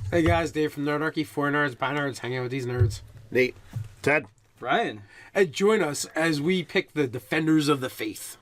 Hey guys, Dave from Nerdarchy, 4 nerds, by nerds, hanging out with these nerds. Nate. Ted. Ryan. And join us as we pick the defenders of the faith.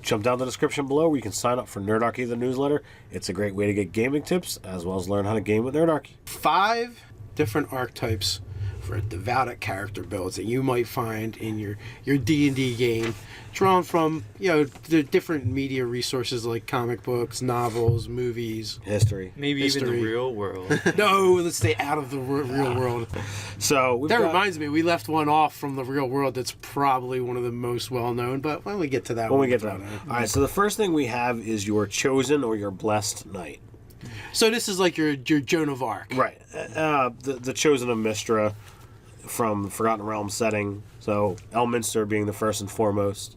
Jump down the description below where you can sign up for Nerdarchy, the newsletter. It's a great way to get gaming tips as well as learn how to game with Nerdarchy. 5 different archetypes for Devout character builds that you might find in your D&D game, drawn from the different media resources like comic books, novels, movies, History. Maybe even the real world. No, let's stay out of the real world. So That reminds me, we left one off from the real world that's probably one of the most well-known, but when we get to that, when we get to that. All right, so the first thing we have is your chosen or your blessed knight. So this is like your Joan of Arc. Right. The chosen of Mystra from the Forgotten Realms setting. So Elminster being the first and foremost.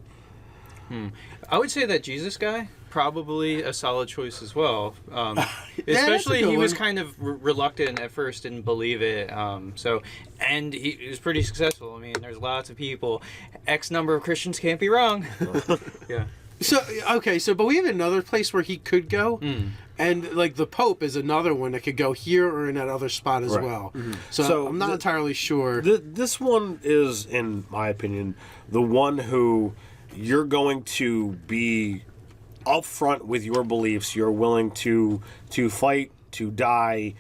I would say that Jesus guy, probably a solid choice as well. that's Especially a good he was one. kind of reluctant at first, didn't believe it. And he was pretty successful. I mean, there's lots of people. X number of Christians can't be wrong. Yeah. So but we have another place where he could go, and like the Pope is another one that could go here or in that other spot as Right. well. Mm-hmm. So I'm not entirely sure. This one is, in my opinion, the one who you're going to be upfront with your beliefs. You're willing to fight, to die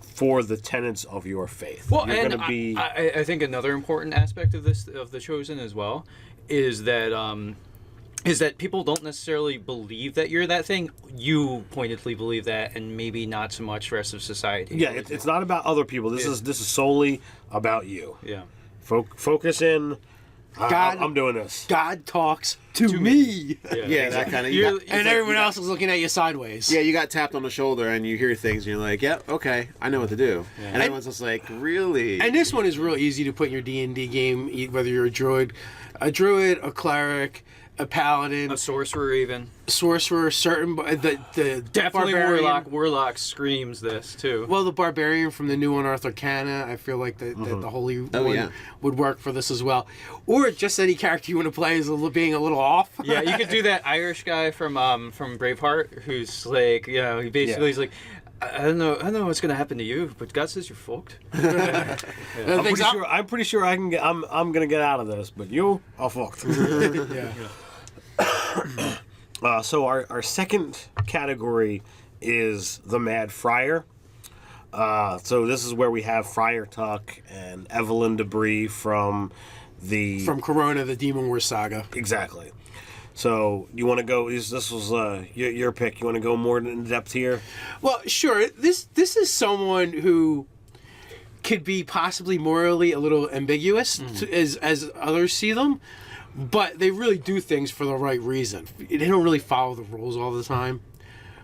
for the tenets of your faith. Well, you're and gonna be... I think another important aspect of the Chosen as well is that people don't necessarily believe that you're that thing. You pointedly believe that, and maybe not so much the rest of society. Yeah, it's not about other people. This is solely about you. Yeah. Focus in. God, I'm doing this. God talks to me. Yeah, that kind of. And everyone else is looking at you sideways. Yeah, you got tapped on the shoulder and you hear things and you're like, yeah, okay, I know what to do. Yeah. And everyone's just like, really? And this one is real easy to put in your D&D game, whether you're a druid, a cleric, a paladin, A sorcerer even. sorcerer, the Definitely barbarian. Warlock screams this too. Well, the barbarian from the new Unearthed Arcana, I feel like the holy one would work for this as well. Or just any character you want to play is being a little off. Yeah, you could do that Irish guy from Braveheart, who's like, he basically is like, I don't know what's gonna happen to you, but God says you're fucked. I'm pretty sure I can get. I'm gonna get out of this, but you are fucked. So our second category is the Mad Friar. So this is where we have Friar Tuck and Evelyn Debris from Corona, the Demon Wars saga. Exactly. So you want to go? This was your pick. You want to go more in depth here? Well, sure. This is someone who could be possibly morally a little ambiguous as others see them, but they really do things for the right reason. They don't really follow the rules all the time,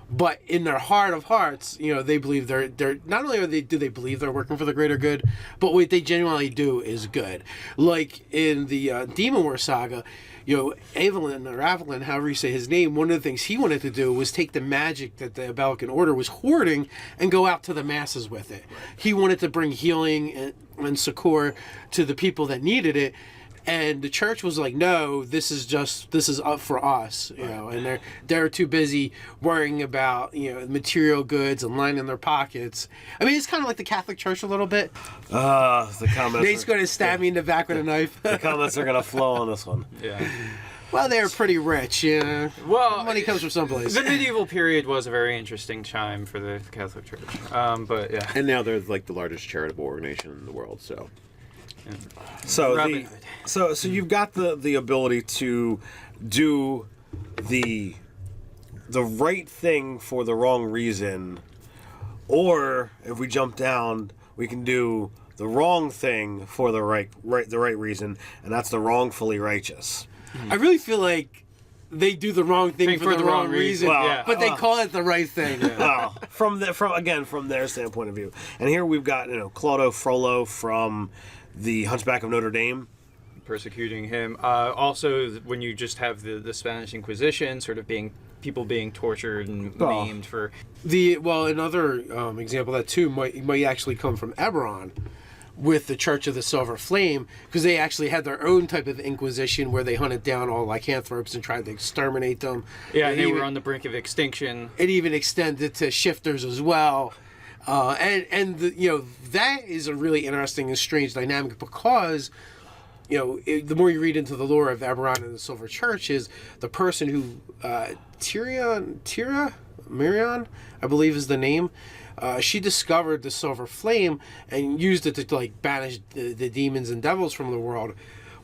but in their heart of hearts, they believe they're not only do they believe they're working for the greater good, but what they genuinely do is good. Like in the Demon Wars saga. Avalon, however you say his name, one of the things he wanted to do was take the magic that the Abelican Order was hoarding and go out to the masses with it. He wanted to bring healing and succor to the people that needed it. And the church was like, no, this is up for us, and they're too busy worrying about, material goods and lining their pockets. I mean, it's kind of like the Catholic Church a little bit. The comments. Nate's going to stab me in the back with a knife. The comments are going to flow on this one. Yeah. Well, they're pretty rich, Well, money comes from someplace. The medieval period was a very interesting time for the Catholic Church. But yeah. And now they're like the largest charitable organization in the world, so. So you've got the ability to do the right thing for the wrong reason, or if we jump down, we can do the wrong thing for the right reason, and that's the wrongfully righteous. I really feel like they do the wrong thing for the wrong reason, but they call it the right thing. Well, from their standpoint of view, and here we've got Claudio Frollo from the Hunchback of Notre Dame. Persecuting him. Also, when you just have the Spanish Inquisition, sort of people being tortured and maimed for... Another example of that too might actually come from Eberron, with the Church of the Silver Flame, because they actually had their own type of inquisition where they hunted down all lycanthropes and tried to exterminate them. Yeah, And they even- were on the brink of extinction. It even extended to shifters as well. That is a really interesting and strange dynamic because, the more you read into the lore of Eberron and the Silver Church is the person who, Mirion, I believe is the name. She discovered the Silver Flame and used it to banish the demons and devils from the world.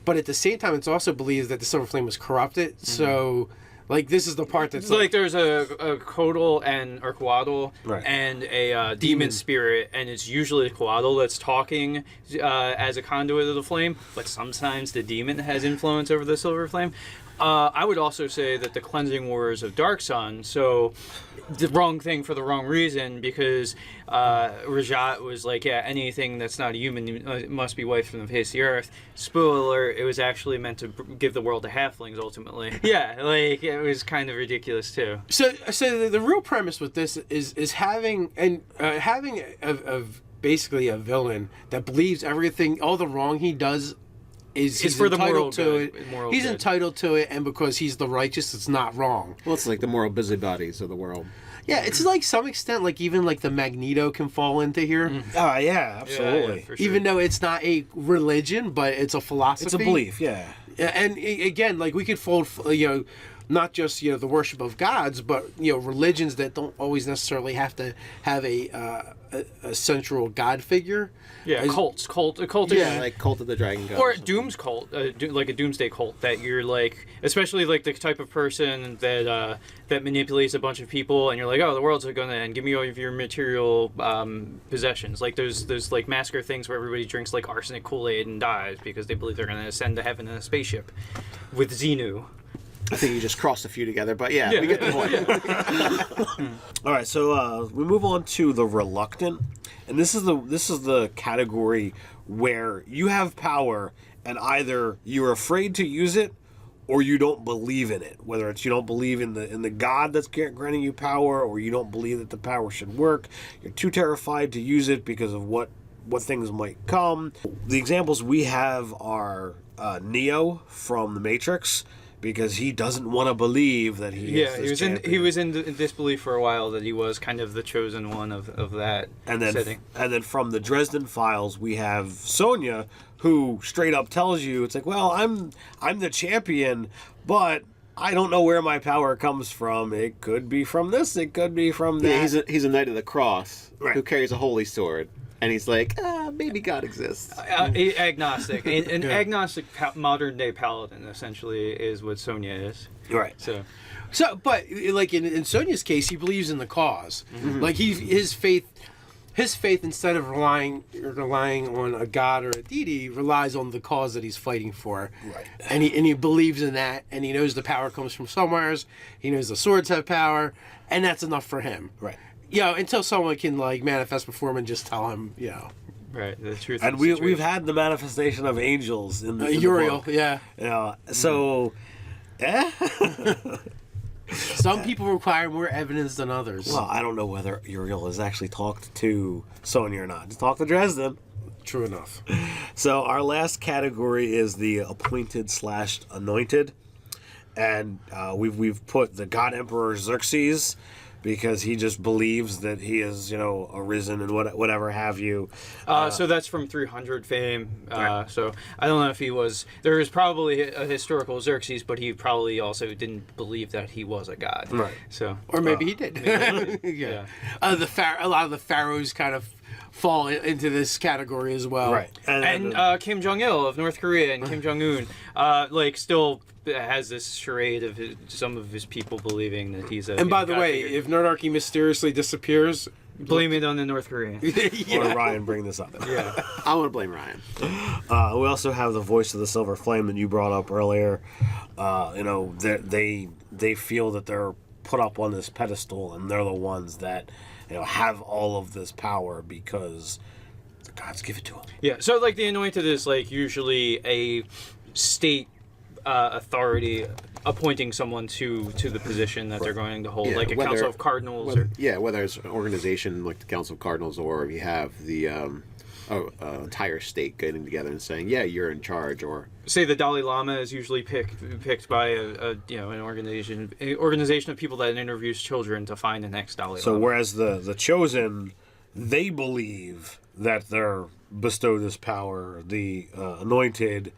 But at the same time, it's also believed that the Silver Flame was corrupted. Mm-hmm. So, this is the part that's there's a Kodal or Coatl Right. and a demon spirit, and it's usually the Coatl that's talking as a conduit of the flame, but sometimes the demon has influence over the Silver Flame. I would also say that the cleansing wars of Dark Sun, so the wrong thing for the wrong reason, because Rajat was anything that's not a human must be wiped from the face of the earth. Spoiler, it was actually meant to give the world to halflings ultimately. Yeah, it was kind of ridiculous too. So the real premise with this is having basically a villain that believes everything, all the wrong he does he's for the entitled moral to good. it. Moral He's good. entitled to it, and because he's the righteous, it's not wrong. Well, it's like the moral busybodies of the world. Yeah, it's some extent even the Magneto can fall into here, Yeah, absolutely. Yeah, for sure. even though it's not a religion, but it's a philosophy. It's a belief, yeah. And again, we could fold, not just the worship of gods, but religions that don't always necessarily have to have a central god figure. Yeah, cults. Yeah. Like Cult of the Dragon God. Or a Doom's cult, like a Doomsday cult, that you're especially the type of person that manipulates a bunch of people, and you're like, oh, the world's gonna end. Give me all of your material possessions. There's massacre things where everybody drinks arsenic Kool-Aid and dies because they believe they're gonna ascend to heaven in a spaceship with Xenu. I think you just crossed a few together, but yeah. We get the point. All right, so we move on to the reluctant, and this is the category where you have power, and either you're afraid to use it, or you don't believe in it. Whether it's you don't believe in the God that's granting you power, or you don't believe that the power should work. You're too terrified to use it because of what things might come. The examples we have are Neo from the Matrix, because he doesn't want to believe that he is this champion. He was in disbelief for a while that he was kind of the chosen one of that setting. And then from the Dresden Files, we have Sonya, who straight up tells you, it's well, I'm the champion, but I don't know where my power comes from. It could be from this, it could be from that. Yeah, he's a knight of the cross Right. who carries a holy sword. And he's like, maybe God exists. Agnostic. An agnostic modern day paladin essentially is what Sonya is. Right. So but in Sonya's case, he believes in the cause. Mm-hmm. His faith instead of relying on a god or a deity relies on the cause that he's fighting for. Right. And he believes in that, and he knows the power comes from somewhere. He knows the swords have power, and that's enough for him. Right. Until someone can manifest before him and just tell him, right, the truth. And of the situation. we've had the manifestation of angels in the Uriel, book. yeah. So, Some people require more evidence than others. well, I don't know whether Uriel has actually talked to Sonya or not. Just talked to Dresden. True enough. So our last category is the appointed/anointed, and we've put the God Emperor Xerxes, because he just believes that he is, arisen and whatever have you. So that's from 300 fame. Right. So I don't know if he was. There is probably a historical Xerxes, but he probably also didn't believe that he was a god. Right. So Or maybe he did. Yeah. A lot of the pharaohs kind of fall into this category as well. Right. and Kim Jong Il of North Korea and Kim Jong Un, still has this charade of some of his people believing that he's a. And by the god way, figure. if Nerdarchy mysteriously disappears, blame it on the North Korean. or Ryan bring this up. Yeah. I want to blame Ryan. We also have the voice of the Silver Flame that you brought up earlier. They feel that they're put up on this pedestal, and they're the ones that have all of this power because the gods give it to them. Yeah, so the anointed is usually a state authority appointing someone to the position that they're going to hold, Yeah, like a whether- council of cardinals. Whether, Or, yeah, whether it's an organization like the Council of Cardinals, or you have the entire state getting together and saying, "Yeah, you're in charge," or say the Dalai Lama is usually picked by an organization of people that interviews children to find the next Dalai So Lama. whereas the chosen, they believe that they're bestowed this power, the anointed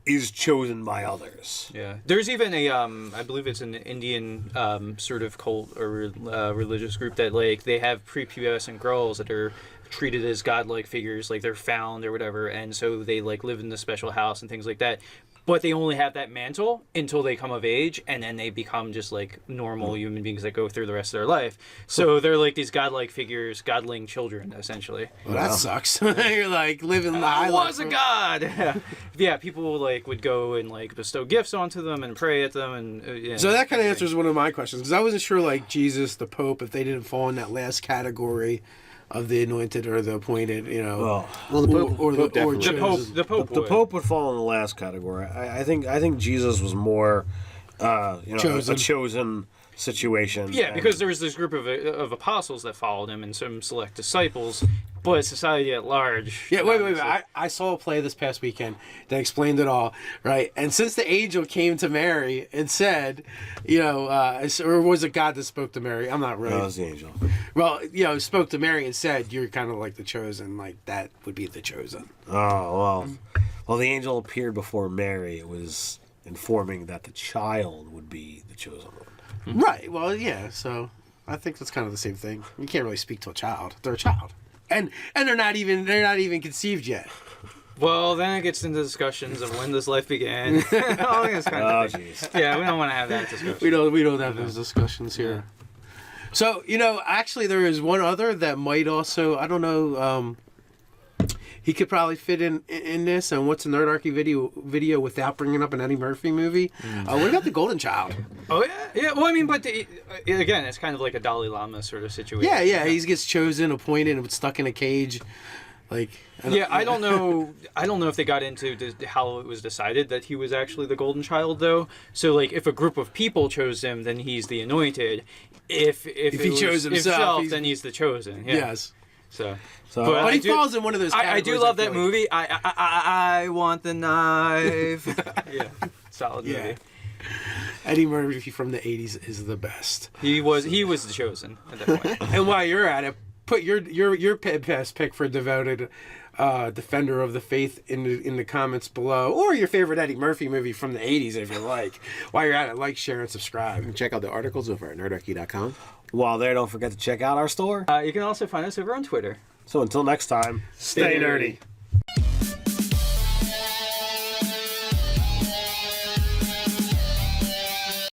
is chosen by others. Yeah, there's even a I believe it's an Indian sort of cult or religious group that like they have prepubescent girls that are treated as godlike figures, like they're found or whatever, and so they like live in the special house and things like that. But they only have that mantle until they come of age, and then they become just like normal human beings that go through the rest of their life. So they're like these godlike figures, godling children, essentially. Well, that sucks. You're like living the high I life. was a god. Yeah, people like would go and like bestow gifts onto them and pray at them, and yeah. So that kind of answers one of my questions, because I wasn't sure, like Jesus, the Pope, if they didn't fall in that last category of the anointed or the appointed, you know, well, the Pope, or Pope definitely. chosen. The Pope. The would. Pope would fall in the last category. I think Jesus was more, Chosen. a chosen situation. Yeah, and- because there was this group of apostles that followed him and some select disciples, but society at large. Yeah, wait. I saw a play this past weekend that explained it all, right? And since the angel came to Mary and said, you know, or was it God that spoke to Mary? I'm not really. that was the angel. Well, you know, spoke to Mary and said, you're kind of like the chosen, like that would be the chosen. Oh well, the angel appeared before Mary. It was informing that the child would be the chosen one. Right. Well, yeah. So I think that's kind of the same thing. You can't really speak to a child. They're a child, and they're not even conceived yet. Well, then it gets into discussions of when this life began. All these kinds Oh of things. jeez. Yeah, we don't want to have that discussion. We don't have those discussions here. So, you know, actually there is one other that might also, I don't know, he could probably fit in this, and what's a Nerdarchy video without bringing up an Eddie Murphy movie. What about the Golden Child? Oh yeah. Well, I mean, but again, it's kind of like a Dalai Lama sort of situation. Yeah, he gets chosen, appointed, and stuck in a cage. Like, I don't know. I don't know if they got into how it was decided that he was actually the golden child, though. So, like, if a group of people chose him, then he's the anointed. If he chose himself, then he's the chosen. Yeah. Yes. So But he I do- falls in one of those I do categories, love feel that like. movie. I want the knife. Yeah, solid Yeah. movie. Eddie Murphy from the 80s is the best. He was the chosen at that point. And while you're at it, put your best pick for devoted defender of the faith in the comments below, or your favorite Eddie Murphy movie from the 80s if you like. While you're at it, like, share, and subscribe. Check out the articles over at nerdarchy.com. while there, don't forget to check out our store. You can also find us over on Twitter. So until next time, stay nerdy.